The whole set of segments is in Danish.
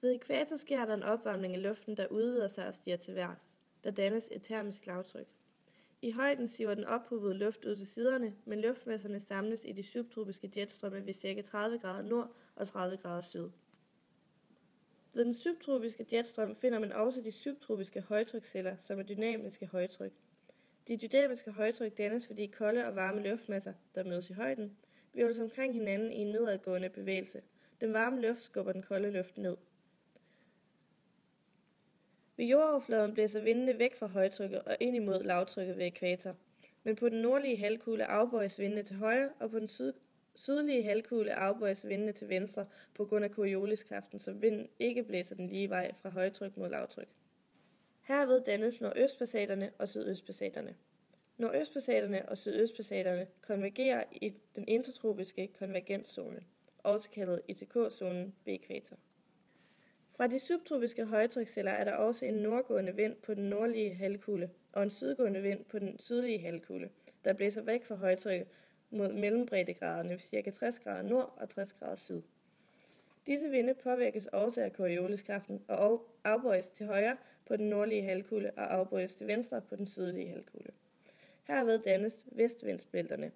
Ved ækvator sker der en opvarmning af luften, der udvider sig og stiger til værs. Der dannes et termisk lavtryk. I højden siver den ophobede luft ud til siderne, men luftmasserne samles i de subtropiske jetstrømme ved ca. 30 grader nord og 30 grader syd. Ved den subtropiske jetstrøm finder man også de subtropiske højtryksceller, som er dynamiske højtryk. De dynamiske højtryk dannes, fordi kolde og varme luftmasser, der mødes i højden, hvirvles omkring hinanden i en nedadgående bevægelse. Den varme luft skubber den kolde luft ned. Ved jordoverfladen blæser vindene væk fra højtrykket og ind imod lavtrykket ved ækvator. Men på den nordlige halvkugle afbøjes vindene til højre, og på den sydlige halvkugle afbøjes vindene til venstre på grund af Corioliskraften, så vinden ikke blæser den lige vej fra højtryk mod lavtryk. Herved dannes nordøstpassaterne og sydøstpassaterne. Nordøstpassaterne og sydøstpassaterne konvergerer i den intertropiske konvergenszone, også kaldet ITK-zonen ved ækvator. Fra de subtropiske højtryksceller er der også en nordgående vind på den nordlige halvkugle og en sydgående vind på den sydlige halvkugle, der blæser væk fra højtrykket mod mellembreddegraderne ved ca. 60 grader nord og 60 grader syd. Disse vinde påvirkes også af Corioliskraften og afbøjes til højre på den nordlige halvkugle og afbøjes til venstre på den sydlige halvkugle. Herved dannes vestvindsbælterne.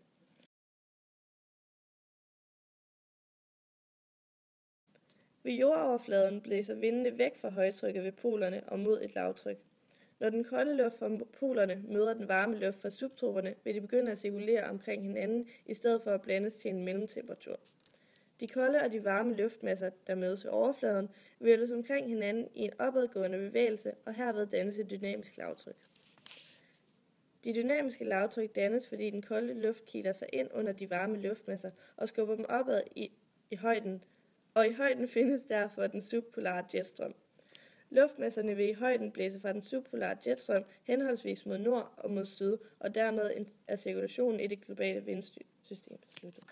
Ved jordoverfladen blæser vindene væk fra højtrykket ved polerne og mod et lavtryk. Når den kolde luft fra polerne møder den varme luft fra subtroperne, vil de begynde at cirkulere omkring hinanden i stedet for at blandes til en mellemtemperatur. De kolde og de varme luftmasser, der mødes ved overfladen, hvirvles omkring hinanden i en opadgående bevægelse, og herved dannes et dynamisk lavtryk. De dynamiske lavtryk dannes, fordi den kolde luft kiler sig ind under de varme luftmasser og skubber dem opad i højden, og i højden findes derfor den subpolare jetstrøm. Luftmasserne vil i højden blæse fra den subpolare jetstrøm henholdsvis mod nord og mod syd, og dermed er cirkulationen i det globale vindsystem sluttet.